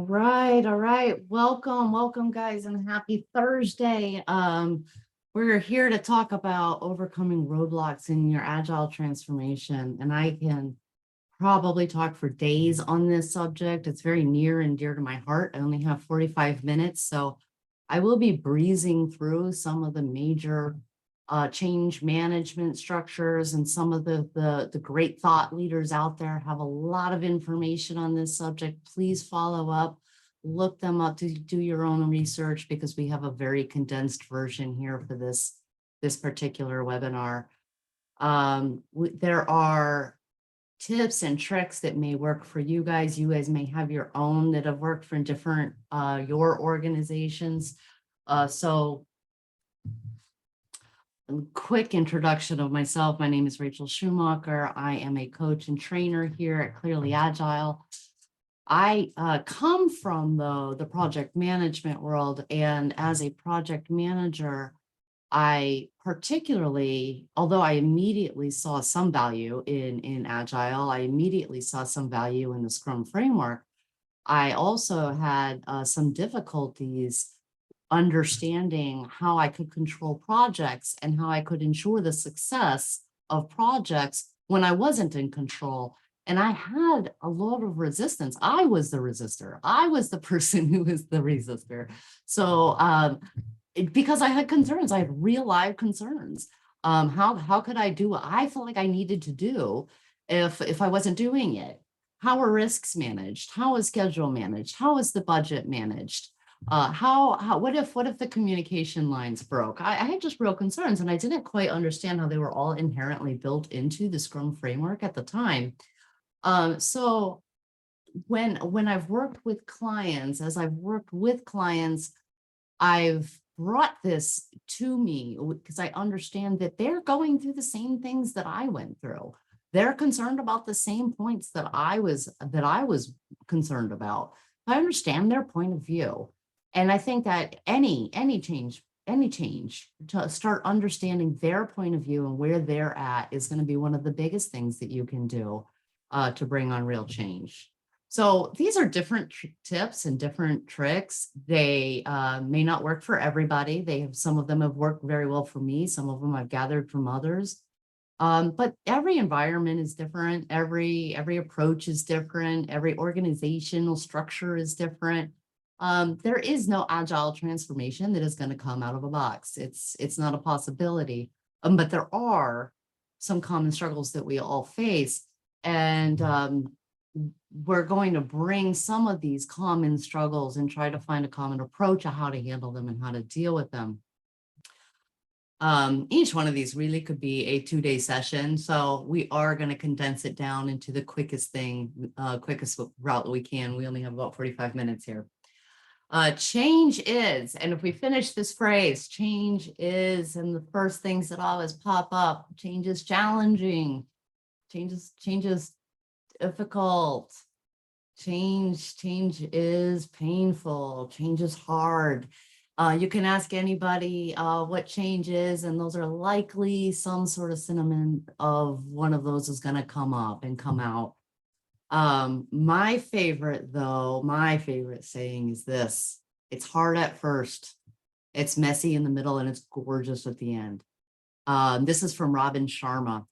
All right. Welcome, guys, and happy Thursday. We're here to talk about overcoming roadblocks in your agile transformation. And I can probably talk for days on this subject. It's very near and dear to my heart. I only have 45 minutes, so I will be breezing through some of the major change management structures, and some of the great thought leaders out there have a lot of information on this subject. Please follow up, look them up, to do your own research, because we have a very condensed version here for this particular webinar. There are tips and tricks that may work for you guys. You guys may have your own that have worked for different your organizations. So quick introduction of myself. My name is Rachel Schumacher. I am a coach and trainer here at Clearly Agile. I come from the project management world, and as a project manager, I particularly, although I immediately saw some value in Agile, I immediately saw some value in the Scrum framework. I also had some difficulties understanding how I could control projects and how I could ensure the success of projects when I wasn't in control. And I had a lot of resistance. I was the resistor. I was the person who was the resistor. So because I had concerns, I had real live concerns. How could I do what I felt like I needed to do if I wasn't doing it? How are risks managed? How is schedule managed? How is the budget managed? What if the communication lines broke? I had just real concerns, and I didn't quite understand how they were all inherently built into the Scrum framework at the time. So when I've worked with clients, I've brought this to me because I understand that they're going through the same things that I went through. They're concerned about the same points that I was concerned about. I understand their point of view. And I think that any change to start understanding their point of view and where they're at is going to be one of the biggest things that you can do to bring on real change. So these are different tips and different tricks. They may not work for everybody. Some of them have worked very well for me. Some of them I've gathered from others. But every environment is different. Every approach is different. Every organizational structure is different. There is no agile transformation that is going to come out of a box. It's not a possibility. But there are some common struggles that we all face. And we're going to bring some of these common struggles and try to find a common approach of how to handle them and how to deal with them. Each one of these really could be a 2-day session. So we are going to condense it down into the quickest route we can. We only have about 45 minutes here. Change is, and if we finish this phrase, change is, and the first things that always pop up, change is challenging, change is difficult, change is painful, change is hard. You can ask anybody what change is, and those are likely some sort of synonym of one of those is going to come up and come out. My favorite saying is this: it's hard at first, it's messy in the middle, and it's gorgeous at the end. This is from Robin Sharma.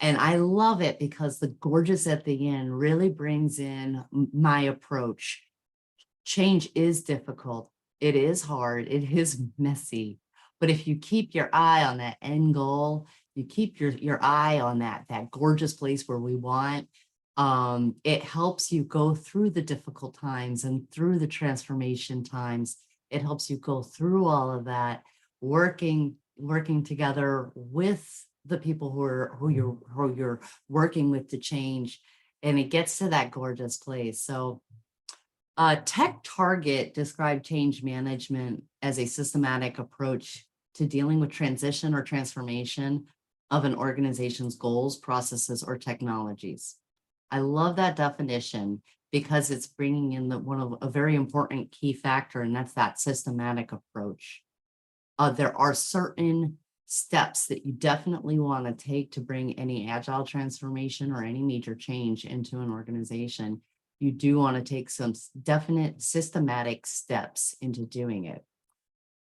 And I love it because the gorgeous at the end really brings in my approach. Change is difficult. It is hard. It is messy. But if you keep your eye on that end goal, you keep your eye on that gorgeous place where we want, it helps you go through the difficult times and through the transformation times. It helps you go through all of that, working together with the people who you're working with to change, and it gets to that gorgeous place. So Tech Target described change management as a systematic approach to dealing with transition or transformation of an organization's goals, processes, or technologies. I love that definition because it's bringing in a very important key factor, and that's that systematic approach. There are certain steps that you definitely want to take to bring any agile transformation or any major change into an organization. you do want to take some definite systematic steps into doing it.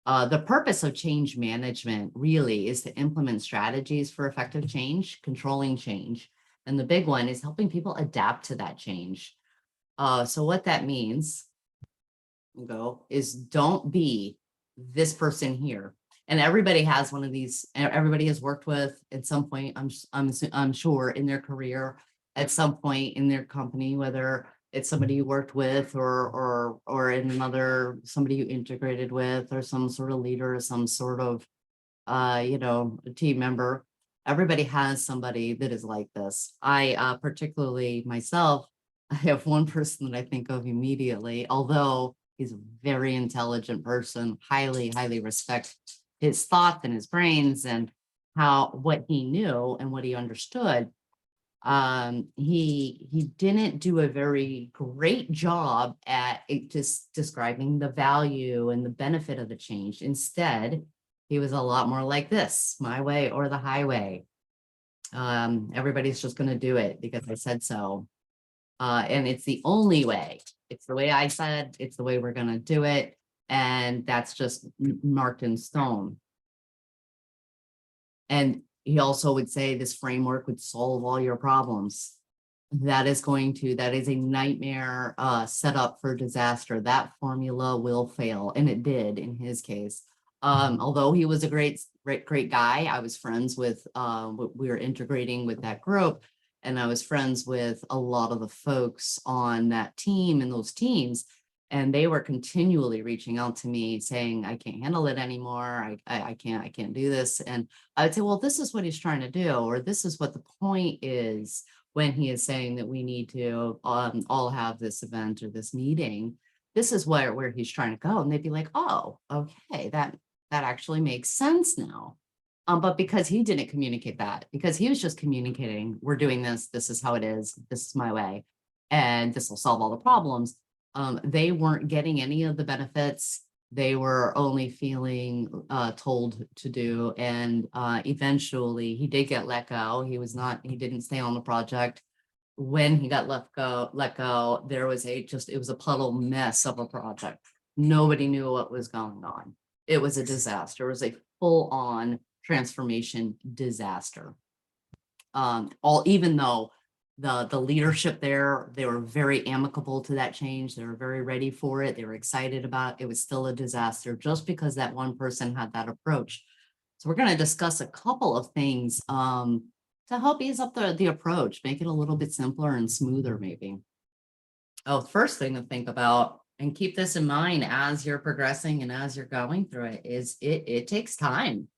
The purpose of change management really is to implement strategies for effective change, controlling change. And the big one is helping people adapt to that change. So what that means is don't be this person here. And everybody has one of these, everybody has worked with at some point, I'm sure in their career, at some point in their company, whether it's somebody you worked with or in another, somebody you integrated with, or some sort of leader, or some sort of team member. Everybody has somebody that is like this. I particularly myself, I have one person that I think of immediately, although he's a very intelligent person, highly, highly respect his thoughts and his brains and what he knew and what he understood. He didn't do a very great job at just describing the value and the benefit of the change. Instead, he was a lot more like this, my way or the highway. Everybody's just going to do it because I said so. And it's the only way. It's the way I said, it's the way we're going to do it. And that's just marked in stone. And he also would say this framework would solve all your problems. That is a nightmare setup for disaster. That formula will fail. And it did in his case. Although he was a great guy, I was friends with, we were integrating with that group. And I was friends with a lot of the folks on that team and those teams. And they were continually reaching out to me saying, I can't handle it anymore. I can't do this. And I would say, well, this is what he's trying to do, or this is what the point is when he is saying that we need to all have this event or this meeting. This is where he's trying to go. And they'd be like, oh, okay, that actually makes sense now. But because he didn't communicate that, because he was just communicating, we're doing this, this is how it is, this is my way, and this will solve all the problems. They weren't getting any of the benefits. They were only feeling told to do. And eventually he did get let go. He didn't stay on the project. When he got let go, there was it was a puddle mess of a project. Nobody knew what was going on. It was a disaster. It was a full-on transformation disaster. Even though the leadership there, they were very amicable to that change. They were very ready for it. They were excited about it. It was still a disaster just because that one person had that approach. So we're going to discuss a couple of things to help ease up the approach, make it a little bit simpler and smoother maybe. First thing to think about, and keep this in mind as you're progressing and as you're going through it, is it takes time.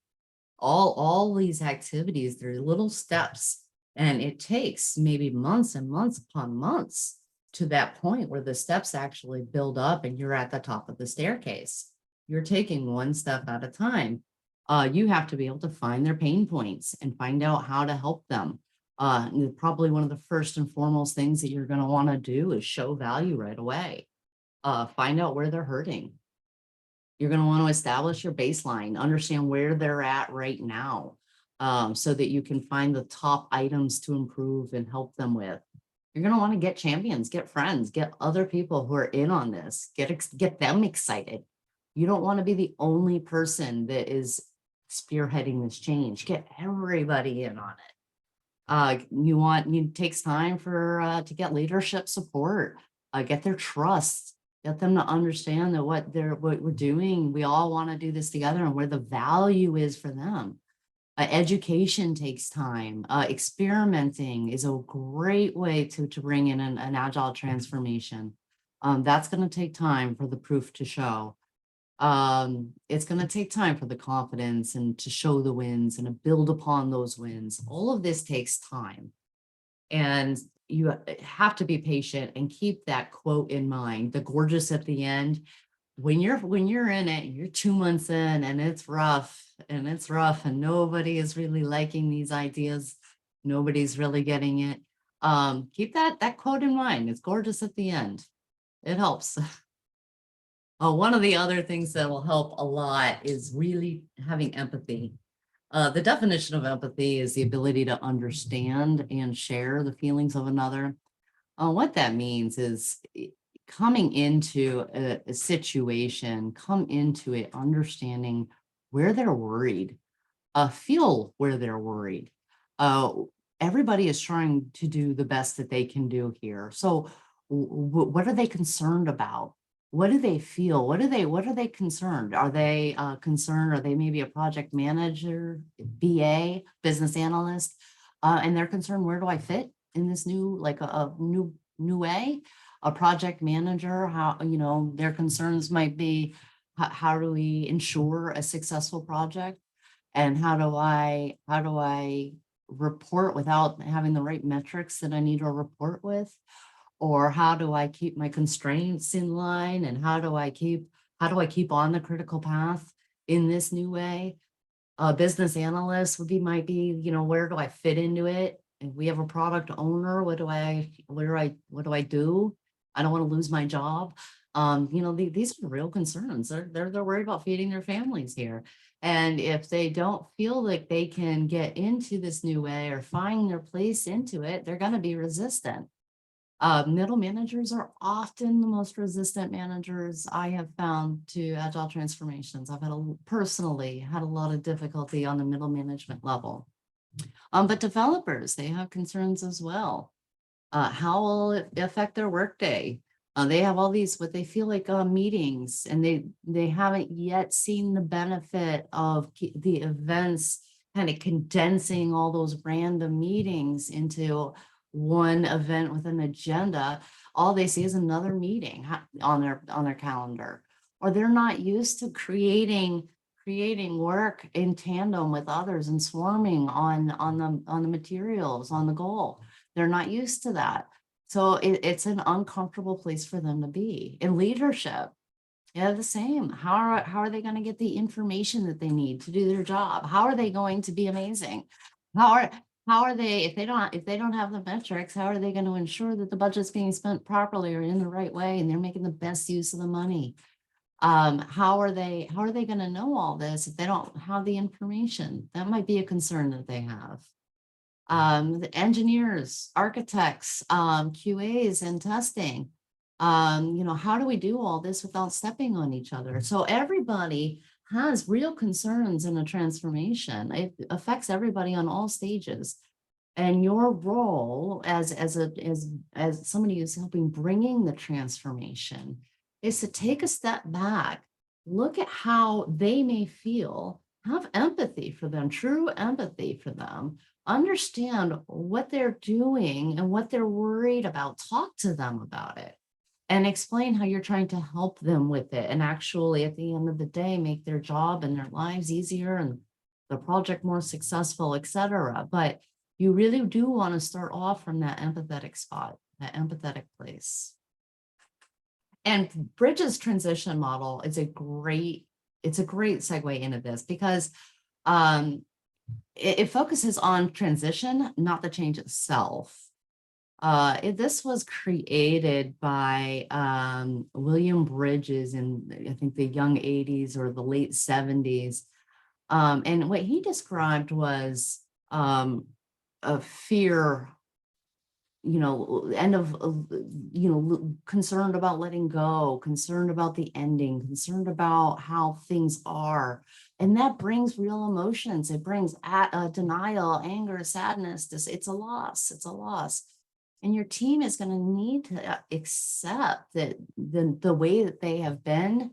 All these activities, they're little steps, and it takes maybe months and months upon months to that point where the steps actually build up and you're at the top of the staircase. You're taking one step at a time. You have to be able to find their pain points and find out how to help them. Probably one of the first and foremost things that you're going to want to do is show value right away. Find out where they're hurting. You're going to want to establish your baseline, understand where they're at right now, so that you can find the top items to improve and help them with. You're going to want to get champions, get friends, get other people who are in on this, get them excited. You don't want to be the only person that is spearheading this change. Get everybody in on it. It takes time to get leadership support, get their trust. Get them to understand that what we're doing, we all want to do this together, and where the value is for them. Education takes time. Experimenting is a great way to bring in an agile transformation. That's going to take time for the proof to show. It's going to take time for the confidence and to show the wins and to build upon those wins. All of this takes time. And you have to be patient and keep that quote in mind, the gorgeous at the end. When you're in it, you're 2 months in and it's rough and nobody is really liking these ideas. Nobody's really getting it. Keep that quote in mind. It's gorgeous at the end. It helps. One of the other things that will help a lot is really having empathy. The definition of empathy is the ability to understand and share the feelings of another. What that means is coming into a situation, come into it understanding where they're worried, feel where they're worried. Uh, Everybody is trying to do the best that they can do here. So what are they concerned about? What do they feel? What are they concerned? Are they concerned? Are they maybe a project manager, BA, business analyst? And they're concerned, where do I fit in this new, like a new way? A project manager, how, their concerns might be, how do we ensure a successful project? And how do I report without having the right metrics that I need to report with? Or how do I keep my constraints in line? And how do I keep on the critical path in this new way? A business analyst might be, where do I fit into it? If we have a product owner, what do I do? I don't want to lose my job. These are real concerns. They're worried about feeding their families here. And if they don't feel like they can get into this new way or find their place into it, they're going to be resistant. Middle managers are often the most resistant managers I have found to agile transformations. I've personally had a lot of difficulty on the middle management level. But developers, they have concerns as well. How will it affect their workday? They have all these, what they feel like meetings, and they haven't yet seen the benefit of the events kind of condensing all those random meetings into one event with an agenda. All they see is another meeting on their calendar, or they're not used to creating work in tandem with others and swarming on the materials, on the goal. They're not used to that. So it's an uncomfortable place for them to be. In leadership, yeah, the same. How are they going to get the information that they need to do their job? How are they going to be amazing? How are they, if they don't have the metrics, how are they going to ensure that the budget's being spent properly or in the right way and they're making the best use of the money? How are they going to know all this if they don't have the information? That might be a concern that they have. The engineers, architects, QAs and testing. How do we do all this without stepping on each other? So everybody has real concerns in a transformation. It affects everybody on all stages. And your role as somebody who's helping bringing the transformation is to take a step back, look at how they may feel, have empathy for them, true empathy for them, understand what they're doing and what they're worried about, talk to them about it, and explain how you're trying to help them with it. And actually, at the end of the day, make their job and their lives easier and the project more successful, etc. But you really do want to start off from that empathetic spot, that empathetic place. And Bridges transition model is a great segue into this because it focuses on transition, not the change itself. This was created by William Bridges in, I think, the young 80s or the late 70s. And what he described was a fear, concerned about letting go, concerned about the ending, concerned about how things are. And that brings real emotions. It brings denial, anger, sadness. It's a loss. It's a loss. And your team is going to need to accept that the way that they have been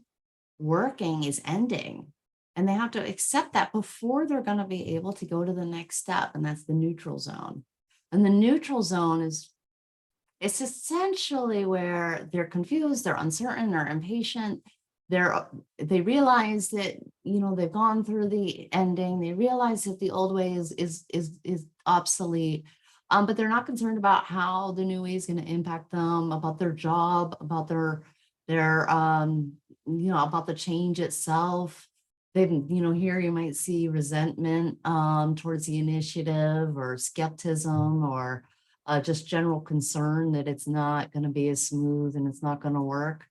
working is ending. And they have to accept that before they're going to be able to go to the next step. And that's the neutral zone. And the neutral zone it's essentially where they're confused, they're uncertain, they're impatient. They realize that, they've gone through the ending. They realize that the old way is obsolete. But they're not concerned about how the new way is going to impact them, about their job, about their about the change itself. Here you might see resentment towards the initiative, or skepticism, or just general concern that it's not going to be as smooth and it's not going to work.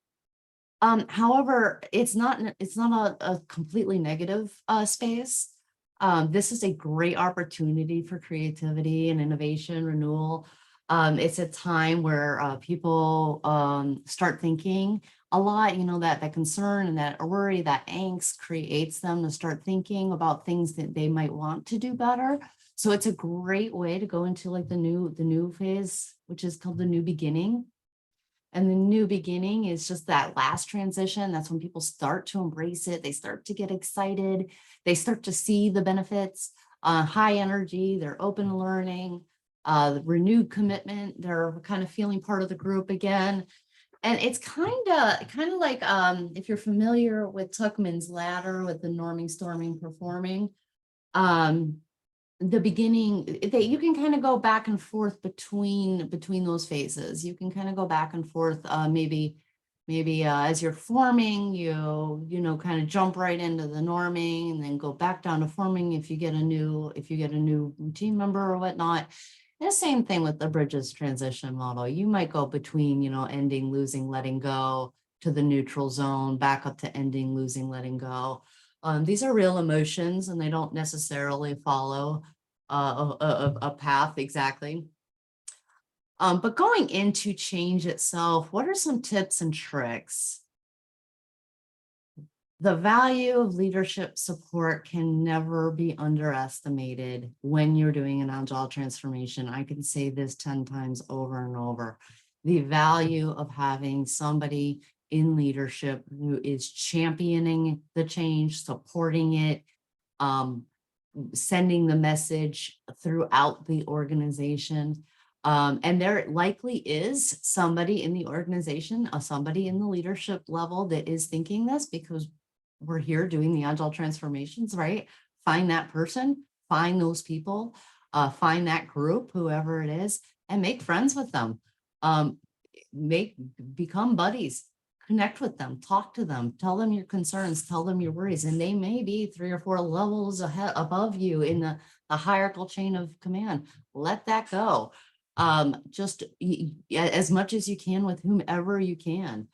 However, it's not a completely negative space. This is a great opportunity for creativity and innovation, renewal. It's a time where people start thinking a lot, that concern and that worry, that angst creates them to start thinking about things that they might want to do better. So it's a great way to go into like the new phase, which is called the new beginning. And the new beginning is just that last transition. That's when people start to embrace it. They start to get excited. They start to see the benefits, high energy, they're open to learning, renewed commitment. They're kind of feeling part of the group again. And it's kind of like if you're familiar with Tuckman's ladder with the norming, storming, performing. The beginning, you can kind of go back and forth between those phases. You can kind of go back and forth. Maybe as you're forming, kind of jump right into the norming and then go back down to forming if you get a new team member or whatnot. And the same thing with the bridges transition model. You might go between ending, losing, letting go to the neutral zone, back up to ending, losing, letting go. These are real emotions and they don't necessarily follow a path exactly. But going into change itself, what are some tips and tricks? The value of leadership support can never be underestimated when you're doing an agile transformation. I can say this 10 times over and over. The value of having somebody in leadership who is championing the change, supporting it, sending the message throughout the organization. And there likely is somebody in the organization, somebody in the leadership level that is thinking this, because we're here doing the agile transformations, right? Find that person, find those people, find that group, whoever it is, and make friends with them. Become buddies. Connect with them, talk to them, tell them your concerns, tell them your worries, and they may be 3 or 4 levels ahead above you in the hierarchical chain of command. Let that go. Just as much as you can with whomever you can.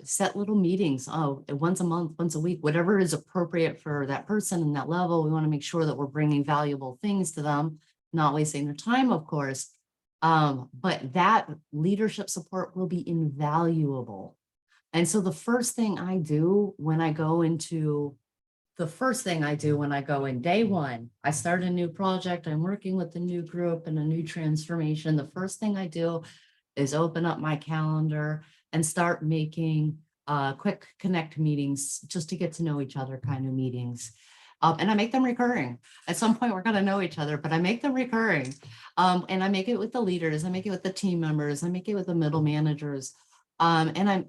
Set little meetings, once a month, once a week, whatever is appropriate for that person and that level. We want to make sure that we're bringing valuable things to them, not wasting their time, of course. But that leadership support will be invaluable. And so the first thing I do when I go in day one, I start a new project, I'm working with a new group and a new transformation. The first thing I do is open up my calendar and start making quick connect meetings just to get to know each other kind of meetings. And I make them recurring. At some point, we're going to know each other, but I make them recurring. And I make it with the leaders. I make it with the team members. I make it with the middle managers. And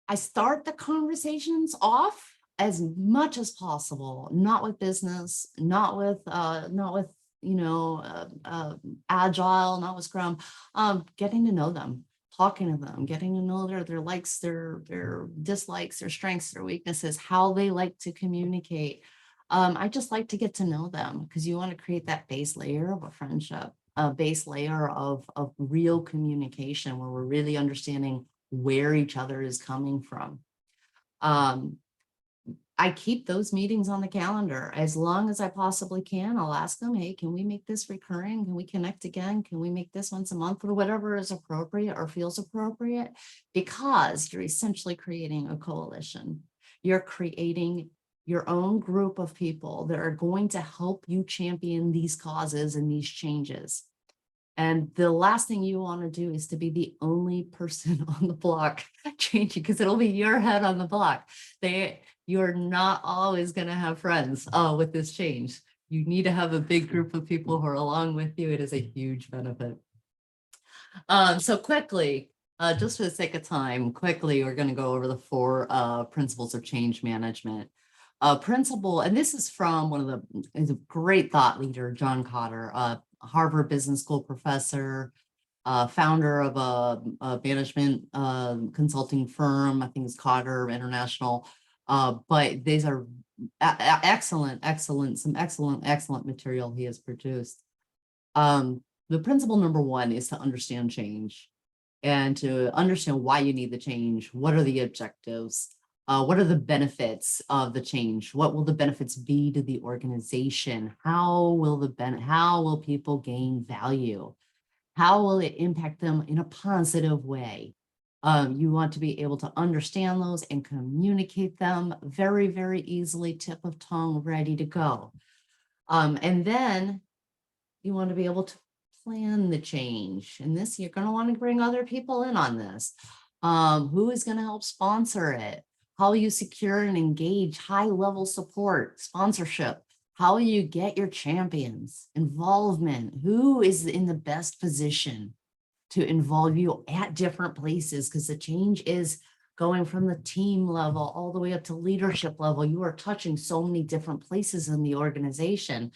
I start the conversations off as much as possible, not with business, not with Agile, not with Scrum, getting to know them, talking to them, getting to know their likes, their dislikes, their strengths, their weaknesses, how they like to communicate. I just like to get to know them because you want to create that base layer of a friendship, a base layer of real communication where we're really understanding where each other is coming from. I keep those meetings on the calendar as long as I possibly can. I'll ask them, hey, can we make this recurring? Can we connect again? Can we make this once a month or whatever is appropriate or feels appropriate? Because you're essentially creating a coalition. You're creating your own group of people that are going to help you champion these causes and these changes. And the last thing you want to do is to be the only person on the block changing, because it'll be your head on the block. You're not always going to have friends with this change. You need to have a big group of people who are along with you. It is a huge benefit. So quickly, just for the sake of time, quickly, we're going to go over the 4 principles of change management. Principle, and this is from is a great thought leader, John Cotter, Harvard Business School professor, founder of a management consulting firm. I think it's Cotter International. But these are excellent material he has produced. The principle number 1 is to understand change and to understand why you need the change. What are the objectives? What are the benefits of the change? What will the benefits be to the organization? How will people gain value? How will it impact them in a positive way? You want to be able to understand those and communicate them very, very easily, tip of tongue, ready to go. And then you want to be able to plan the change. And this, you're going to want to bring other people in on this. Who is going to help sponsor it? How will you secure and engage high-level support, sponsorship? How will you get your champions? Involvement. Who is in the best position to involve you at different places? Because the change is going from the team level all the way up to leadership level. You are touching so many different places in the organization.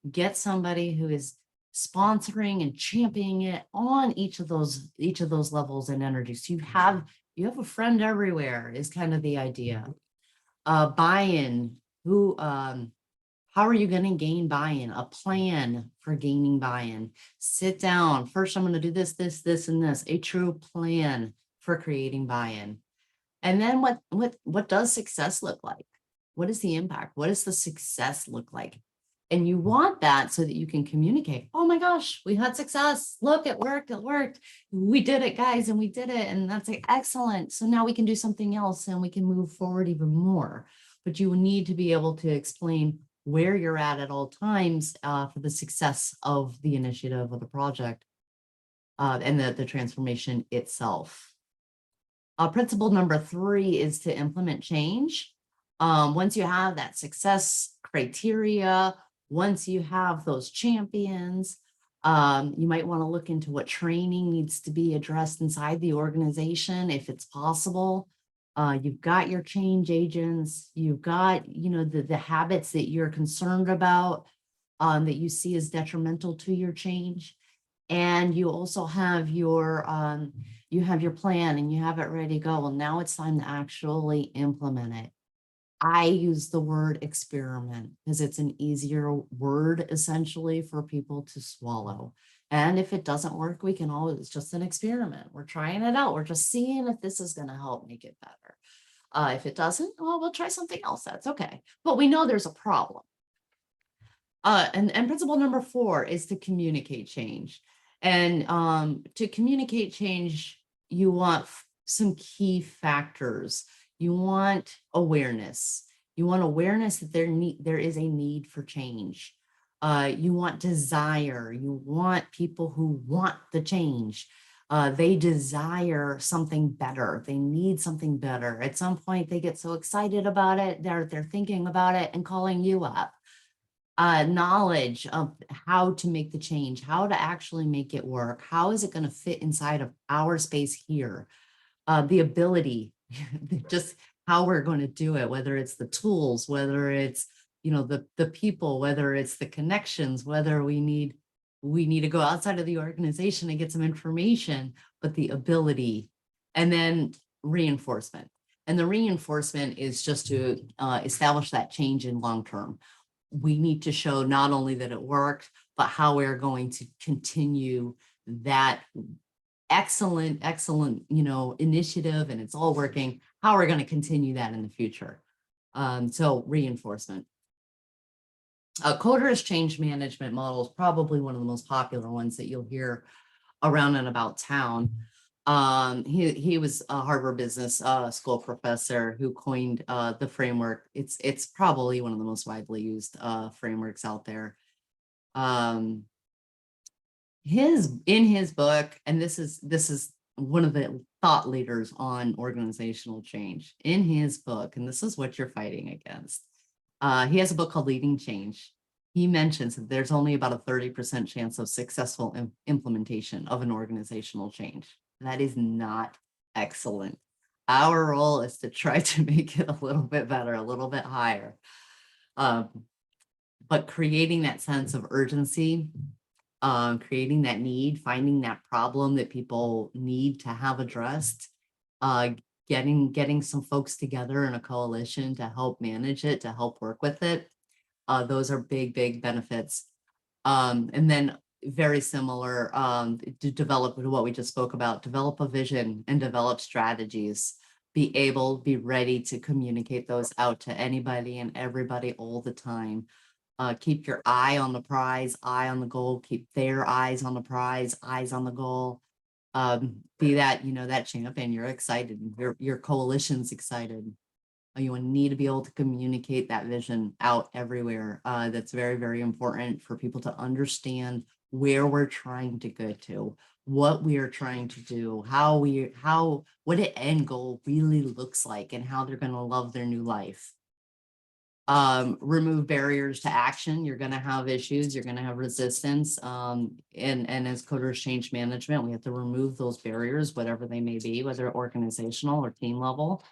Get somebody who is sponsoring and championing it on each of those levels and energies. So you have a friend everywhere is kind of the idea. Buy-in. How are you going to gain buy-in? A plan for gaining buy-in. Sit down. First, I'm going to do this, this, this, and this. A true plan for creating buy-in. And then what does success look like? What is the impact? What does the success look like? And you want that so that you can communicate. Oh my gosh, we had success. Look, it worked. It worked. We did it, guys, and we did it. And that's like, excellent. So now we can do something else and we can move forward even more. But you need to be able to explain where you're at all times for the success of the initiative or the project and the transformation itself. Principle number 3 is to implement change. Once you have that success criteria, once you have those champions, you might want to look into what training needs to be addressed inside the organization, if it's possible. You've got your change agents, you've got, the habits that you're concerned about, that you see as detrimental to your change. And you also have your plan and you have it ready to go. Well, now it's time to actually implement it. I use the word experiment because it's an easier word essentially for people to swallow. And if it doesn't work, we can always, it's just an experiment. We're trying it out. We're just seeing if this is going to help make it better. If it doesn't, well, we'll try something else. That's okay. But we know there's a problem. And principle number 4 is to communicate change. And to communicate change, you want some key factors. You want awareness. You want awareness that there is a need for change. You want desire. You want people who want the change. They desire something better. They need something better. At some point, they get so excited about it, they're thinking about it and calling you up. Knowledge of how to make the change, how to actually make it work. How is it going to fit inside of our space here? The ability, just how we're going to do it, whether it's the tools, whether it's, the people, whether it's the connections, whether we need to go outside of the organization and get some information, but the ability, and then reinforcement. And the reinforcement is just to establish that change in long term. We need to show not only that it worked, but how we're going to continue that excellent, initiative, and it's all working, how we're going to continue that in the future. So reinforcement. Coder's change management model is probably one of the most popular ones that you'll hear around and about town. He was a Harvard Business School professor who coined the framework. It's probably one of the most widely used frameworks out there. In his book, and this is one of the thought leaders on organizational change. In his book, and this is what you're fighting against. He has a book called Leading Change. He mentions that there's only about a 30% chance of successful implementation of an organizational change. That is not excellent. Our role is to try to make it a little bit better, a little bit higher. But creating that sense of urgency, creating that need, finding that problem that people need to have addressed, getting some folks together in a coalition to help manage it, to help work with it. Those are big benefits. And then very similar to develop what we just spoke about, develop a vision and develop strategies, be ready to communicate those out to anybody and everybody all the time. Keep your eye on the prize, eye on the goal, keep their eyes on the prize, eyes on the goal. Be that, that champion, you're excited, your coalition's excited. You need to be able to communicate that vision out everywhere. That's very, very important for people to understand where we're trying to go to, what we are trying to do, what an end goal really looks like, and how they're going to love their new life. Remove barriers to action. You're going to have issues, you're going to have resistance. And as coders change management, we have to remove those barriers, whatever they may be, whether organizational or team level.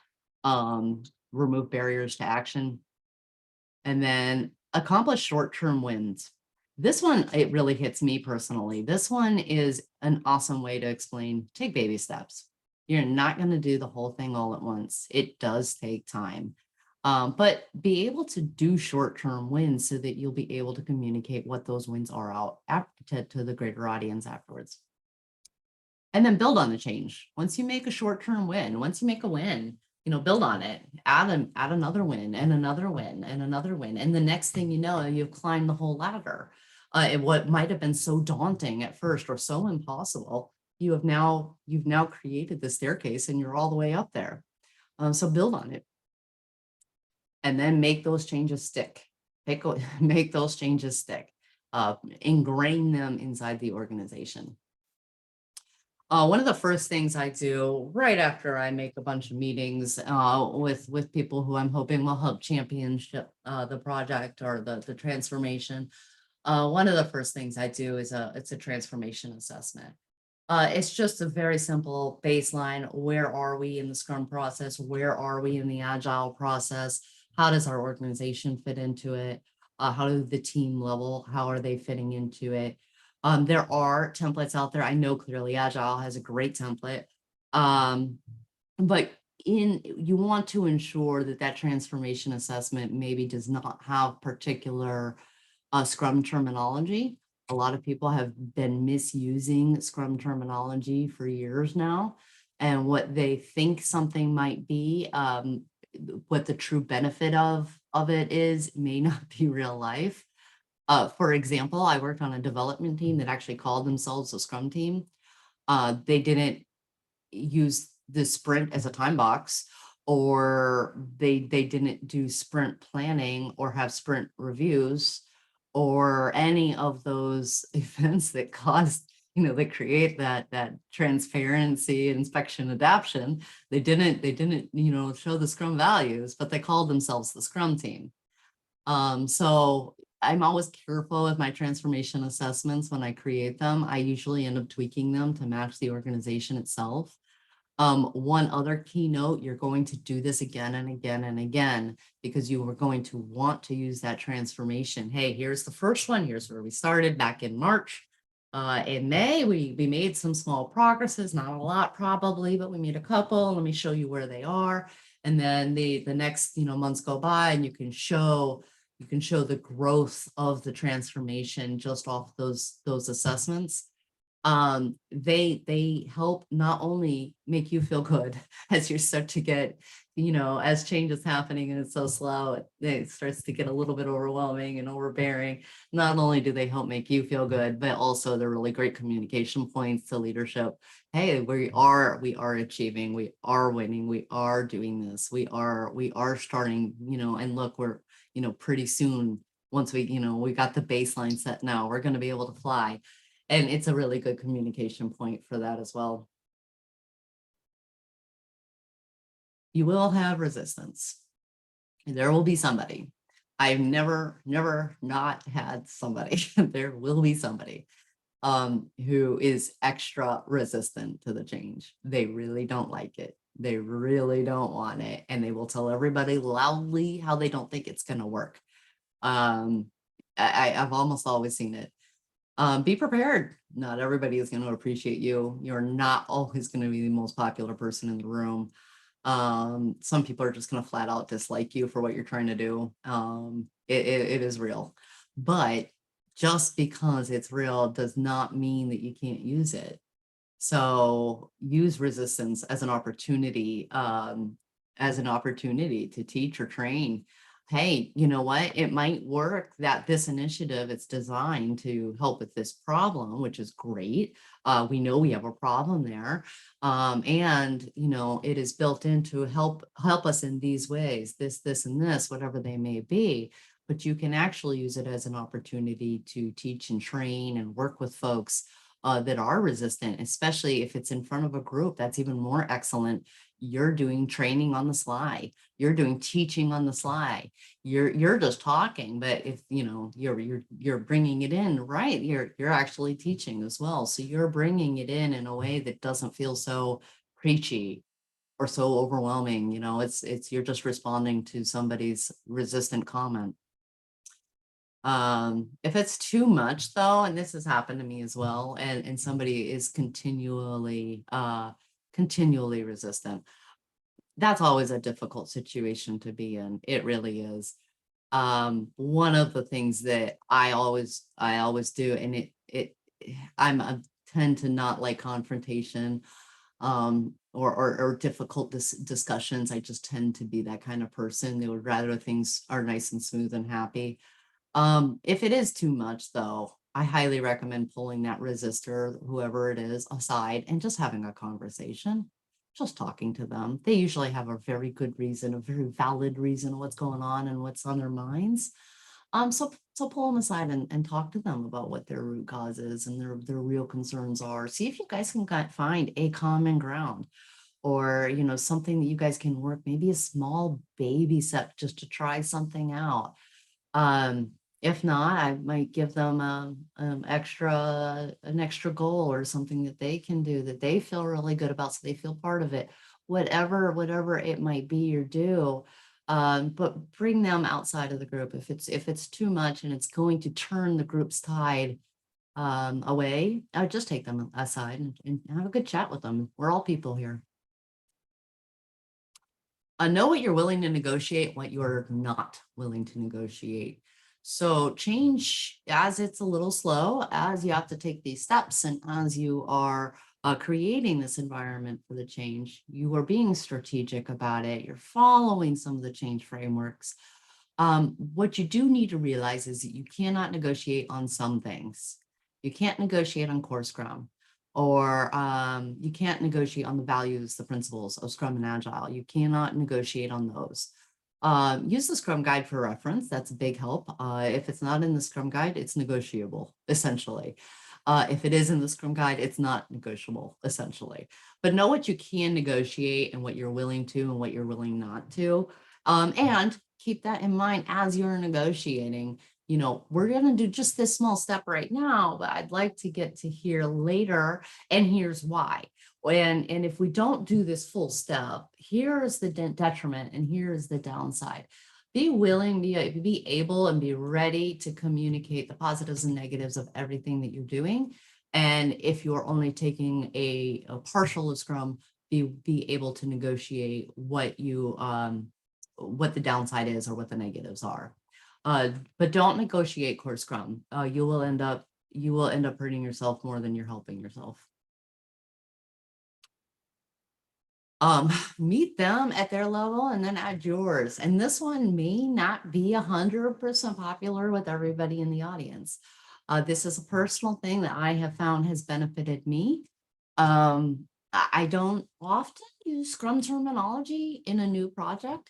Remove barriers to action. And then accomplish short-term wins. This one, it really hits me personally. This one is an awesome way to explain, take baby steps. You're not going to do the whole thing all at once. It does take time. But be able to do short-term wins so that you'll be able to communicate what those wins are out to the greater audience afterwards. And then build on the change. Once you make a short-term win, once you make a win, build on it, add another win and another win and another win. And the next thing you know, you've climbed the whole ladder. What might have been so daunting at first or so impossible, you've now created the staircase and you're all the way up there. So build on it. And then make those changes stick. Make those changes stick. Ingrain them inside the organization. One of the first things I do right after I make a bunch of meetings with people who I'm hoping will help championship the project or the transformation, one of the first things I do is it's a transformation assessment. It's just a very simple baseline. Where are we in the Scrum process? Where are we in the Agile process? How does our organization fit into it? How do the team level, how are they fitting into it? There are templates out there. I know clearly Agile has a great template, but you want to ensure that transformation assessment maybe does not have particular Scrum terminology. A lot of people have been misusing Scrum terminology for years now, and what they think something might be, what the true benefit of it is may not be real life. For example, I worked on a development team that actually called themselves a Scrum team. They didn't use the sprint as a time box, or they didn't do sprint planning or have sprint reviews or any of those events that caused, that create that transparency, inspection, adaption. They didn't, show the Scrum values, but they called themselves the Scrum team. So I'm always careful with my transformation assessments when I create them. I usually end up tweaking them to match the organization itself. One other keynote, you're going to do this again and again and again, because you are going to want to use that transformation. Hey, here's the first one. Here's where we started back in March. In May, we made some small progresses, not a lot probably, but we made a couple. Let me show you where they are. And then the next, months go by, and you can show the growth of the transformation just off those assessments. They help not only make you feel good as you start to get, as change is happening and it's so slow, it starts to get a little bit overwhelming and overbearing. Not only do they help make you feel good, but also they're really great communication points to leadership. Hey, we are achieving, we are winning, we are doing this, we are starting, and look, we're, pretty soon, once we got the baseline set now, we're going to be able to fly. And it's a really good communication point for that as well. You will have resistance. There will be somebody. I've never not had somebody. There will be somebody who is extra resistant to the change. They really don't like it. They really don't want it. And they will tell everybody loudly how they don't think it's going to work. I've almost always seen it. Be prepared. Not everybody is going to appreciate you. You're not always going to be the most popular person in the room. Some people are just going to flat out dislike you for what you're trying to do. It is real, but just because it's real does not mean that you can't use it. So use resistance as an opportunity to teach or train. hey, you know what? It might work that this initiative, it's designed to help with this problem, which is great. We know we have a problem there. And, it is built in to help us in these ways, this, and this, whatever they may be. But you can actually use it as an opportunity to teach and train and work with folks that are resistant, especially if it's in front of a group. That's even more excellent. You're doing training on the sly. You're doing teaching on the sly. You're just talking, but if you're bringing it in, right, you're actually teaching as well. So you're bringing it in a way that doesn't feel so preachy or so overwhelming. It's you're just responding to somebody's resistant comment. If it's too much though, and this has happened to me as well, and somebody is continually resistant, that's always a difficult situation to be in. It really is. One of the things that I always do, and I tend to not like confrontation, or difficult discussions. I just tend to be that kind of person. They would rather things are nice and smooth and happy. If it is too much though, I highly recommend pulling that resistor, whoever it is, aside and just having a conversation, just talking to them. They usually have a very good reason, a very valid reason what's going on and what's on their minds. So pull them aside and talk to them about what their root cause is and their real concerns are. See if you guys can find a common ground, or something that you guys can work, maybe a small baby step just to try something out. Um, if not, I might give them an extra goal or something that they can do that they feel really good about, so they feel part of it. Whatever it might be or do, but bring them outside of the group if it's too much and it's going to turn the group's tide away. I would just take them aside and have a good chat with them. We're all people here. Know what you're willing to negotiate, what you're not willing to negotiate. So change, as it's a little slow, as you have to take these steps, and as you are creating this environment for the change, you are being strategic about it. You're following some of the change frameworks. What you do need to realize is that you cannot negotiate on some things. You can't negotiate on core Scrum, or you can't negotiate on the values, the principles of Scrum and Agile. You cannot negotiate on those. Use the Scrum Guide for reference. That's a big help. If it's not in the Scrum Guide, it's negotiable, essentially. If it is in the Scrum Guide, it's not negotiable, essentially. But know what you can negotiate and what you're willing to and what you're willing not to. And keep that in mind as you're negotiating. We're going to do just this small step right now, but I'd like to get to here later. And here's why. And if we don't do this full step, here is the detriment and here is the downside. Be willing, be able and be ready to communicate the positives and negatives of everything that you're doing. And if you're only taking a partial of Scrum, be able to negotiate what the downside is or what the negatives are. But don't negotiate core Scrum. You will end up hurting yourself more than you're helping yourself. Meet them at their level and then add yours. And this one may not be 100% popular with everybody in the audience. This is a personal thing that I have found has benefited me. I don't often use Scrum terminology in a new project.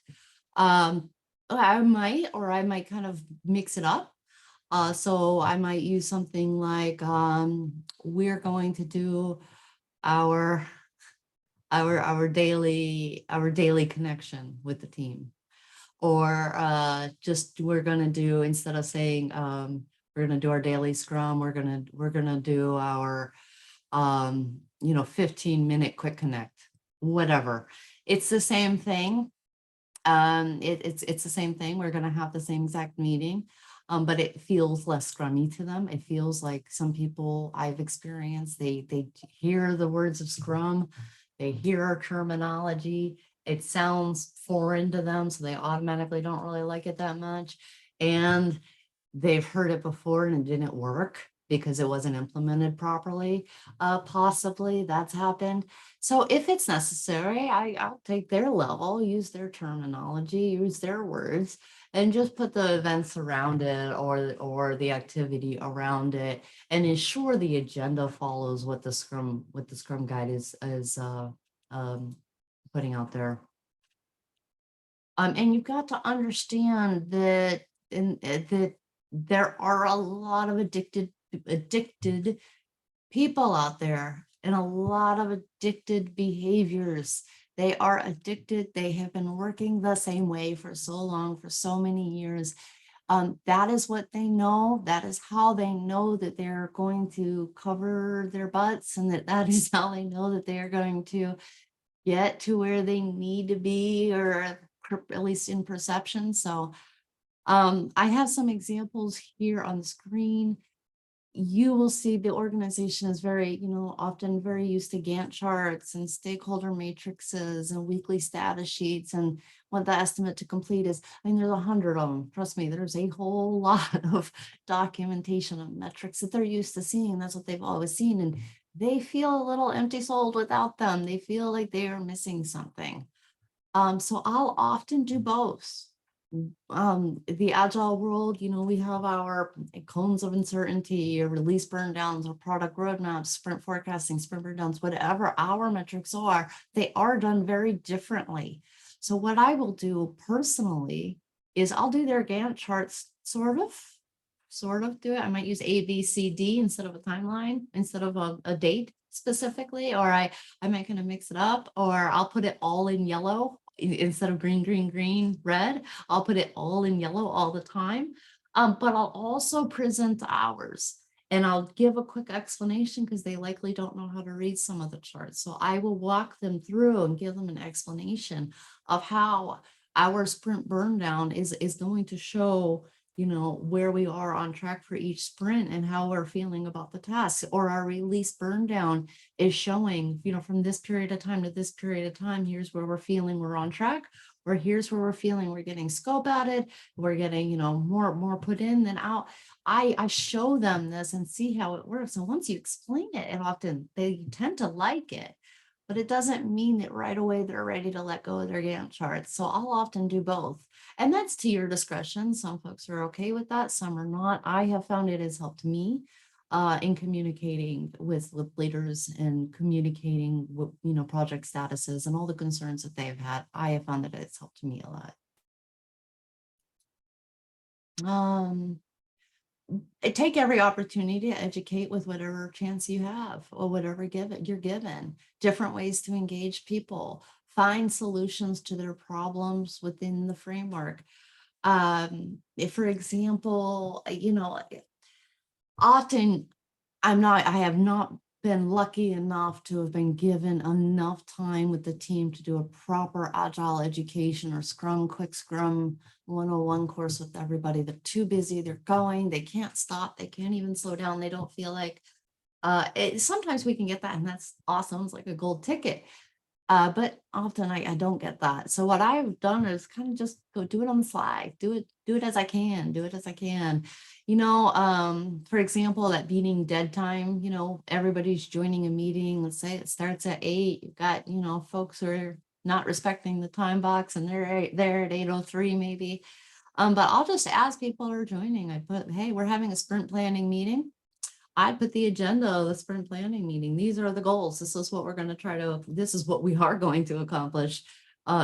I might kind of mix it up. So I might use something like, we're going to do our daily connection with the team, or just we're going to do, instead of saying we're going to do our daily Scrum, we're going to do our 15-minute quick connect, whatever. It's the same thing. It's the same thing. We're going to have the same exact meeting, but it feels less scrummy to them. It feels like some people I've experienced, they hear the words of Scrum, they hear our terminology, it sounds foreign to them, so they automatically don't really like it that much. And they've heard it before and it didn't work because it wasn't implemented properly. Possibly that's happened. So if it's necessary, I'll take their level, use their terminology, use their words, and just put the events around it or the activity around it, and ensure the agenda follows what the Scrum guide is putting out there. And you've got to understand that that there are a lot of addicted people out there and a lot of addicted behaviors. They are addicted. They have been working the same way for so long, for so many years. That is what they know. That is how they know that they're going to cover their butts, and that is how they know that they are going to get to where they need to be, or at least in perception. So I have some examples here on the screen. You will see the organization is very, often very used to Gantt charts and stakeholder matrices and weekly status sheets and what the estimate to complete is. I mean, there's 100 of them. Trust me, there's a whole lot of documentation of metrics that they're used to seeing. That's what they've always seen. And they feel a little empty-souled without them. They feel like they are missing something. So I'll often do both. The agile world, we have our cones of uncertainty, or release burn downs, or product roadmaps, sprint forecasting, sprint burn downs, whatever our metrics are, they are done very differently. So what I will do personally is I'll do their Gantt charts, sort of do it. I might use A, B, C, D instead of a timeline, instead of a date specifically, or I might kind of mix it up, or I'll put it all in yellow instead of green, green, green, red. I'll put it all in yellow all the time. But I'll also present ours, and I'll give a quick explanation because they likely don't know how to read some of the charts. So I will walk them through and give them an explanation of how our sprint burn down is going to show, where we are on track for each sprint and how we're feeling about the task. Or our release burn down is showing, from this period of time to this period of time, here's where we're feeling we're on track, or here's where we're feeling we're getting scope added, we're getting, more put in than out. I show them this and see how it works. And once you explain it, and often they tend to like it, but it doesn't mean that right away they're ready to let go of their Gantt charts. So I'll often do both. And that's to your discretion. Some folks are okay with that, some are not. I have found it has helped me in communicating with leaders and communicating with, project statuses and all the concerns that they've had. I have found that it's helped me a lot. Take every opportunity to educate with whatever chance you have, or whatever you're given. Different ways to engage people, find solutions to their problems within the framework. If, for example, often I have not been lucky enough to have been given enough time with the team to do a proper agile education or quick Scrum 101 course with everybody. They're too busy, they're going, they can't stop, they can't even slow down, they don't feel like sometimes we can get that, and that's awesome. It's like a gold ticket. But often I don't get that. So what I've done is kind of just go do it on the fly, do it as I can, for example, that meeting dead time, everybody's joining a meeting. Let's say it starts at 8. You've got, folks who are not respecting the time box, and they're there at 8:03 maybe. But I'll just ask people who are joining. I put, hey, we're having a sprint planning meeting. I put the agenda of the sprint planning meeting. These are the goals. This is what this is what we are going to accomplish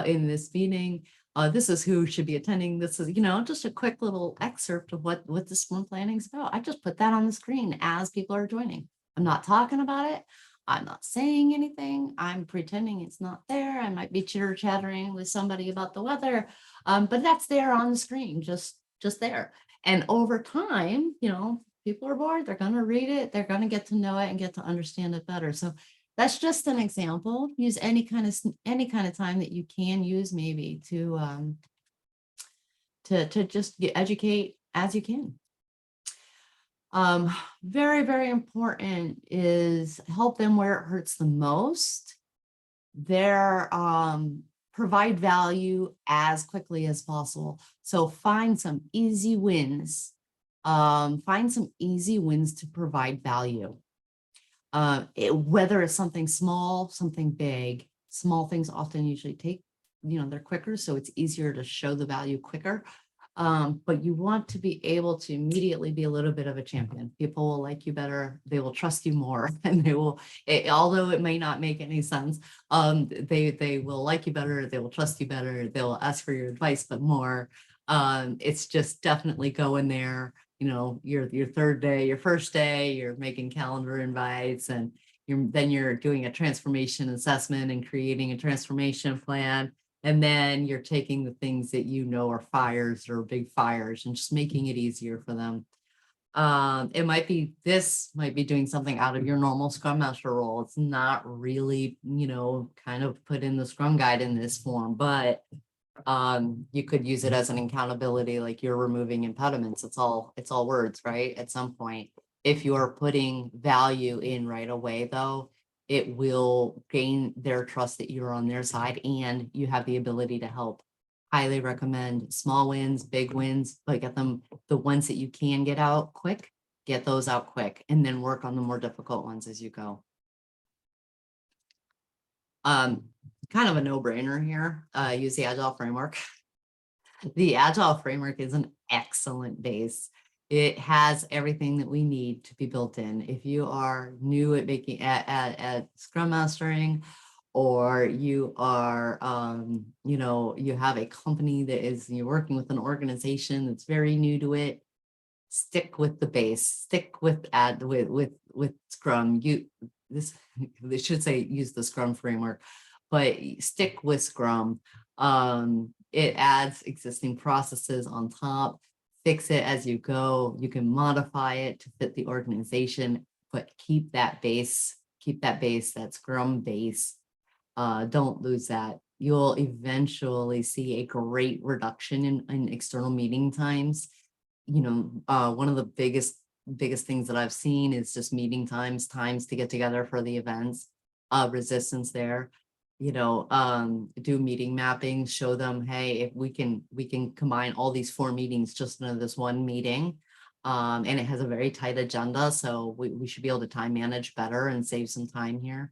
in this meeting. This is who should be attending. This is, just a quick little excerpt of what the sprint planning is about. I just put that on the screen as people are joining. I'm not talking about it. I'm not saying anything. I'm pretending it's not there. I might be chitter chattering with somebody about the weather, but that's there on the screen, just there. And over time, people are bored, they're going to read it, they're going to get to know it and get to understand it better. So that's just an example. Use any kind of time that you can use, maybe to just educate as you can. Very, very important is help them where it hurts the most. Provide value as quickly as possible. So find some easy wins Find some easy wins to provide value. Whether it's something small, something big, small things often usually take, they're quicker, so it's easier to show the value quicker. But you want to be able to immediately be a little bit of a champion. People will like you better, they will trust you more, and they will, although it may not make any sense, they will like you better, they will trust you better, they'll ask for your advice, but more. It's just definitely go in there, your third day, your first day, you're making calendar invites, and you're doing a transformation assessment and creating a transformation plan. And then you're taking the things that are fires or big fires and just making it easier for them. This might be doing something out of your normal Scrum Master role. It's not really, kind of put in the Scrum Guide in this form, but you could use it as an accountability, like you're removing impediments. It's all words, right? At some point, if you're putting value in right away, though, it will gain their trust that you're on their side and you have the ability to help. Highly recommend small wins, big wins, but get them, the ones that you can get out quick, get those out quick, and then work on the more difficult ones as you go. Kind of a no-brainer here, use the Agile Framework. The Agile Framework is an excellent base. It has everything that we need to be built in. If you are new at making at Scrum Mastering, or you are, you have a company you're working with an organization that's very new to it, stick with the base, stick with Scrum. They should say use the Scrum framework, but stick with Scrum. It adds existing processes on top. Fix it as you go. You can modify it to fit the organization, but keep that base, that Scrum base. Don't lose that. You'll eventually see a great reduction in external meeting times. One of the biggest things that I've seen is just meeting times to get together for the events, resistance there. Do meeting mapping, show them, hey, if we can combine all these 4 meetings just into this one meeting. And it has a very tight agenda, so we should be able to time manage better and save some time here.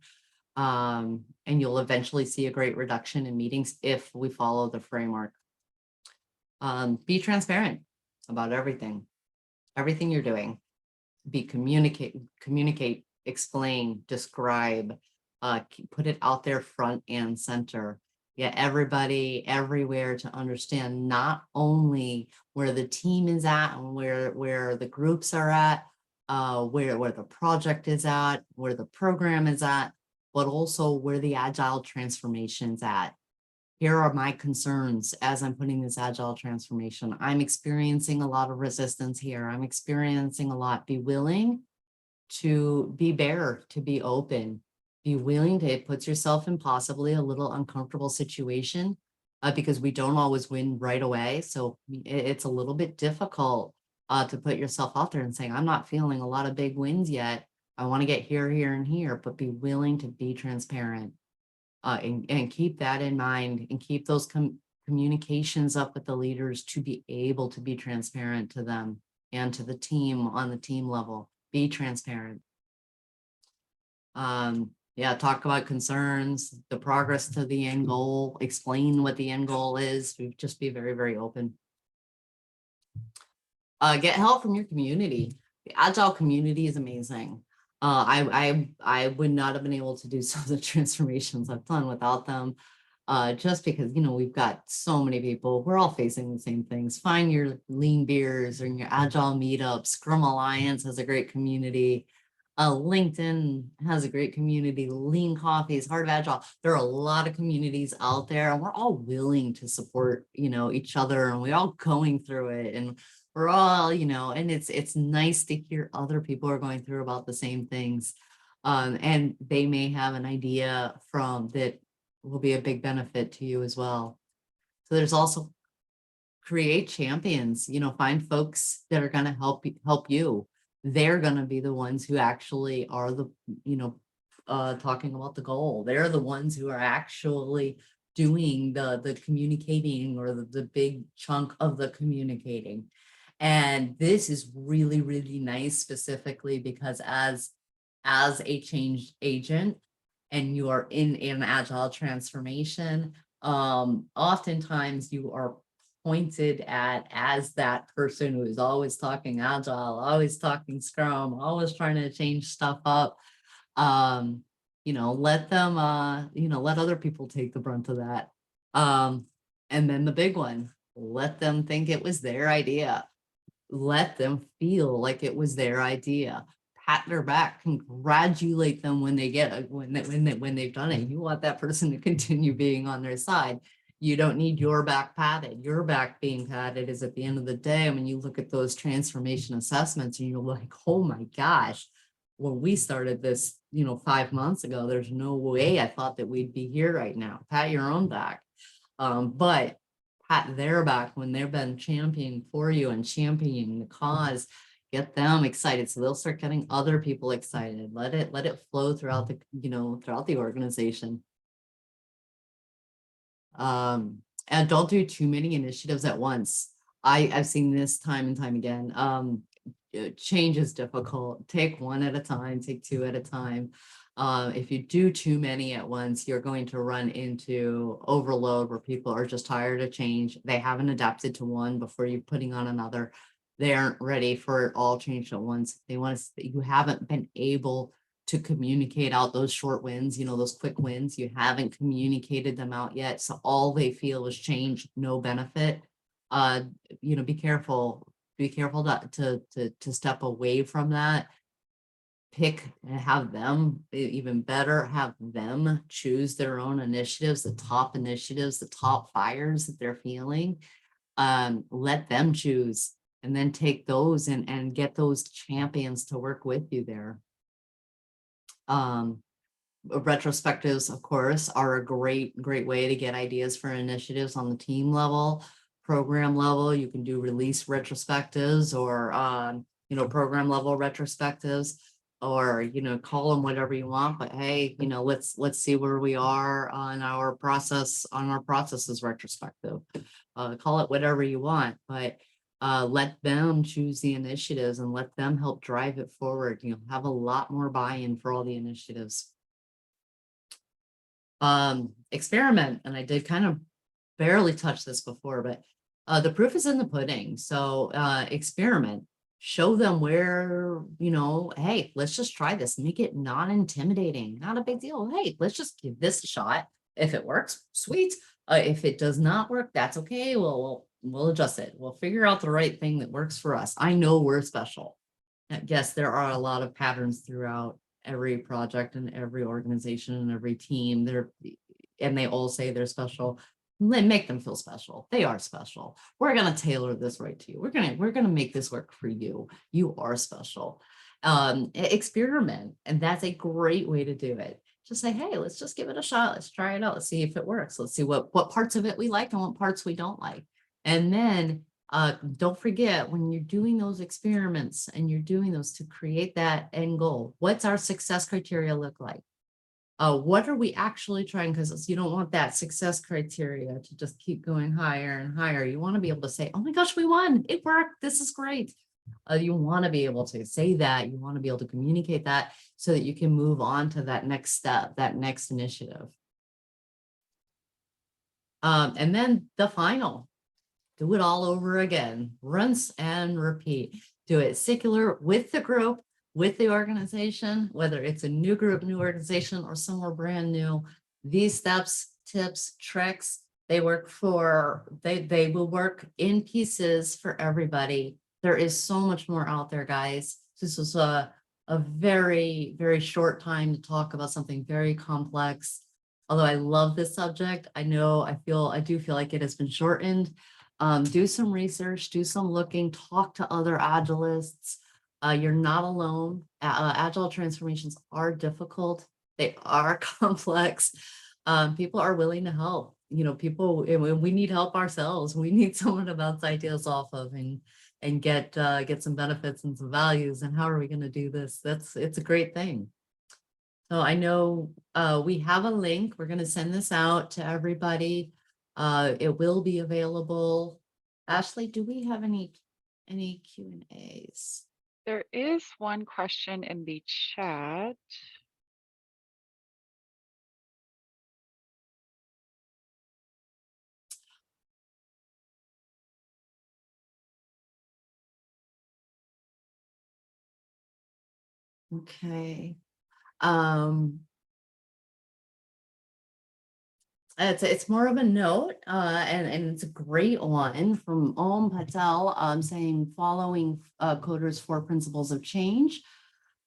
And you'll eventually see a great reduction in meetings if we follow the framework. Be transparent about everything you're doing. Communicate, explain, describe, put it out there front and center. Get everybody everywhere to understand not only where the team is at and where the groups are at, where the project is at, where the program is at, but also where the Agile transformation's at. Here are my concerns as I'm putting this Agile transformation. I'm experiencing a lot of resistance here. I'm experiencing a lot. Be willing to be bare, to be open. Be willing to put yourself in possibly a little uncomfortable situation, because we don't always win right away. So it's a little bit difficult to put yourself out there and saying, I'm not feeling a lot of big wins yet. I want to get here, here, and here, but be willing to be transparent. And keep that in mind, and keep those communications up with the leaders to be able to be transparent to them and to the team on the team level. Be transparent. Yeah, talk about concerns, the progress to the end goal, explain what the end goal is. Just be very, very open. Get help from your community. The Agile community is amazing. I would not have been able to do some of the transformations I've done without them, just because, we've got so many people. We're all facing the same things. Find your lean beers or your Agile meetups. Scrum Alliance has a great community. LinkedIn has a great community. Lean Coffees, Heart of Agile. There are a lot of communities out there, and we're all willing to support, each other, and we're all going through it. And we're all, and it's nice to hear other people are going through about the same things. And they may have an idea from that will be a big benefit to you as well. So there's also create champions, find folks that are going to help you. They're going to be the ones who actually are the, talking about the goal. They're the ones who are actually doing the communicating, or the big chunk of the communicating. And this is really, really nice specifically because as a change agent and you are in an agile transformation, oftentimes you are pointed at as that person who is always talking agile, always talking scrum, always trying to change stuff up. Let them, let other people take the brunt of that. And then the big one, let them think it was their idea. Let them feel like it was their idea. Pat their back, congratulate them when they get it, when they've done it. You want that person to continue being on their side. You don't need your back patted. Your back being patted is at the end of the day when you look at those transformation assessments and you're like, oh my gosh, when we started this, 5 months ago, there's no way I thought that we'd be here right now. Pat your own back. But pat their back when they've been championing for you and championing the cause, get them excited. So they'll start getting other people excited. Let it flow throughout the organization. And don't do too many initiatives at once. I've seen this time and time again. Change is difficult. Take one at a time, take two at a time. If you do too many at once, you're going to run into overload where people are just tired of change. They haven't adapted to one before you're putting on another. They aren't ready for it all changed at once. You haven't been able to communicate out those short wins, those quick wins. You haven't communicated them out yet. So all they feel is change, no benefit. Be careful. Be careful to step away from that. Pick and have them, even better, have them choose their own initiatives, the top fires that they're feeling. Let them choose and then take those and get those champions to work with you there. Retrospectives, of course, are a great way to get ideas for initiatives on the team level, program level. You can do release retrospectives or, program level retrospectives, or, call them whatever you want. But hey, let's see where we are on our processes retrospective. Call it whatever you want, but let them choose the initiatives and let them help drive it forward. Have a lot more buy-in for all the initiatives. Experiment, and I did kind of barely touch this before, but the proof is in the pudding. So experiment, show them where, hey, let's just try this, make it non-intimidating, not a big deal. Hey, let's just give this a shot. If it works, sweet. If it does not work, that's okay. We'll adjust it. We'll figure out the right thing that works for us. I know we're special. Yes, there are a lot of patterns throughout every project and every organization and every team. And they all say they're special. Make them feel special. They are special. We're going to tailor this right to you. We're going to make this work for you. You are special. Experiment. And that's a great way to do it. Just say, hey, let's just give it a shot. Let's try it out. Let's see if it works. Let's see what parts of it we like and what parts we don't like. And then don't forget, when you're doing those experiments and you're doing those to create that end goal, what's our success criteria look like? What are we actually trying? Because you don't want that success criteria to just keep going higher and higher. You want to be able to say, oh my gosh, we won. It worked. This is great. You want to be able to say that. You want to be able to communicate that so that you can move on to that next step, that next initiative. And then the final, do it all over again, rinse and repeat. Do it secular with the group, with the organization, whether it's a new group, new organization, or somewhere brand new. These steps, tips, tricks, they will work in pieces for everybody. There is so much more out there, guys. This was a very, very short time to talk about something very complex. Although I love this subject, I do feel like it has been shortened. Do some research, do some looking, talk to other Agilists. You're not alone. Agile transformations are difficult. They are complex. People are willing to help. We need help ourselves. We need someone to bounce ideas off of and get some benefits and some values. And how are we going to do this? It's a great thing. So I know we have a link. We're going to send this out to everybody. It will be available. Ashley, do we have any Any Q&As? There is one question in the chat. Okay. It's more of a note, and it's a great one from Om Patel, saying following Coder's 4 principles of change.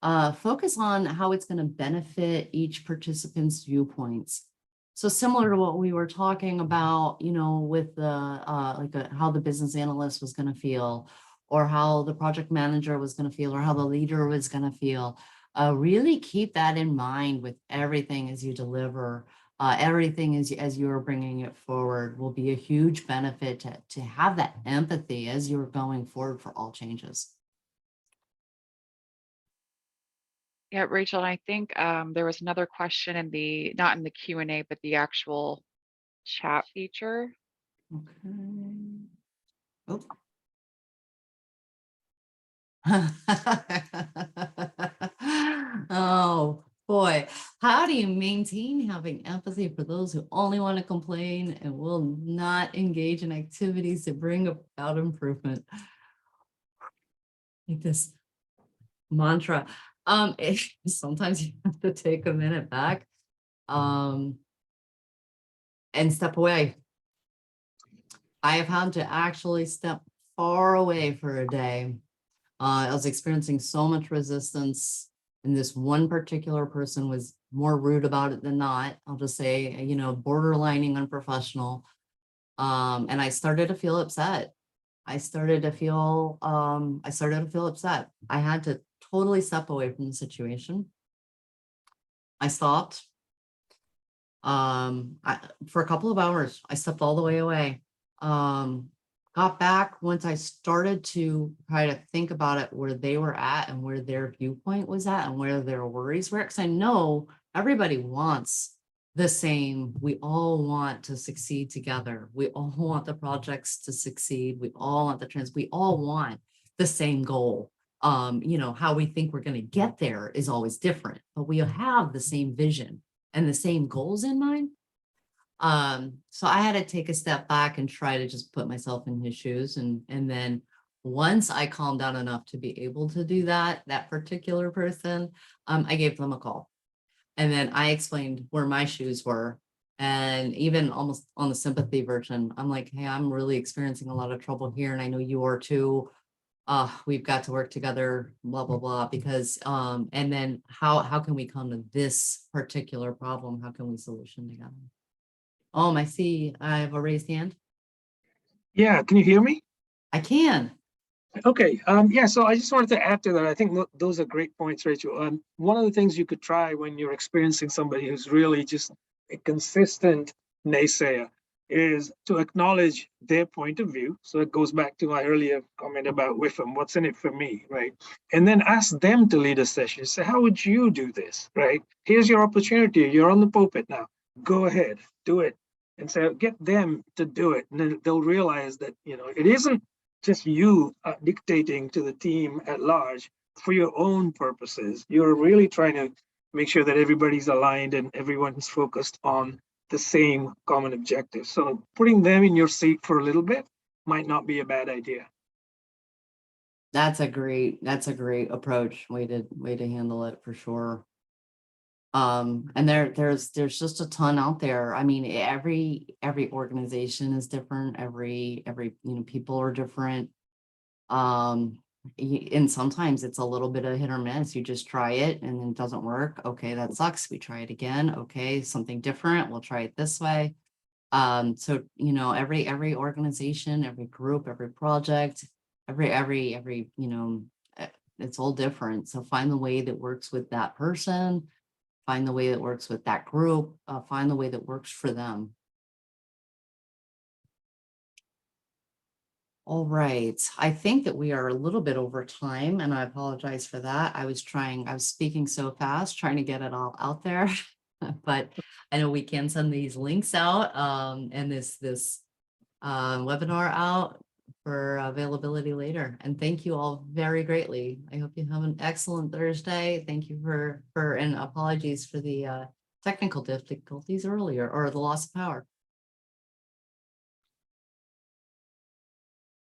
Focus on how it's going to benefit each participant's viewpoints. So similar to what we were talking about, with the how the business analyst was going to feel, or how the project manager was going to feel, or how the leader was going to feel. Really keep that in mind with everything as you deliver. Everything as you're bringing it forward will be a huge benefit to have that empathy as you're going forward for all changes. Yeah, Rachel, I think there was another question in the, not in the Q&A, but the actual chat feature. Okay. Oh. Oh boy, how do you maintain having empathy for those who only want to complain and will not engage in activities to bring about improvement? Like this mantra. Sometimes you have to take a minute back and step away. I have had to actually step far away for a day. I was experiencing so much resistance, and this one particular person was more rude about it than not. I'll just say, borderlining unprofessional. And I started to feel upset. I started to feel upset. I had to totally step away from the situation. I stopped. For a couple of hours, I stepped all the way away. Got back once I started to try to think about it, where they were at and where their viewpoint was at and where their worries were. Because I know everybody wants the same. We all want to succeed together. We all want the projects to succeed. We all want we all want the same goal. How we think we're going to get there is always different, but we have the same vision and the same goals in mind. So I had to take a step back and try to just put myself in his shoes. And then once I calmed down enough to be able to do that particular person, I gave them a call. And then I explained where my shoes were. And even almost on the sympathy version, I'm like, hey, I'm really experiencing a lot of trouble here. And I know you are too. We've got to work together, blah, blah, blah, because, and then how can we come to this particular problem? How can we solution together? I see I have a raised hand. Yeah, can you hear me? I can. Okay, yeah, so I just wanted to add to that. I think those are great points, Rachel. One of the things you could try when you're experiencing somebody who's really just a consistent naysayer is to acknowledge their point of view. So it goes back to my earlier comment about WIFM, what's in it for me, right? And then ask them to lead a session. Say, how would you do this, right? Here's your opportunity. You're on the pulpit now. Go ahead, do it. And so get them to do it. And then they'll realize that, it isn't just you dictating to the team at large for your own purposes. You're really trying to make sure that everybody's aligned and everyone's focused on the same common objective. So putting them in your seat for a little bit might not be a bad idea. That's a great approach. Way to handle it for sure. And there's just a ton out there. I mean, every organization is different. Every people are different. And sometimes it's a little bit of hit or miss. You just try it and it doesn't work. Okay, that sucks. We try it again. Okay, something different. We'll try it this way. So every organization, every group, every project, every it's all different. So find the way that works with that person. Find the way that works with that group, find the way that works for them. All right, I think that we are a little bit over time, and I apologize for that. I was speaking so fast, trying to get it all out there, but I know we can send these links out and this webinar out for availability later. And thank you all very greatly. I hope you have an excellent Thursday. Thank you and apologies for the technical difficulties earlier or the loss of power.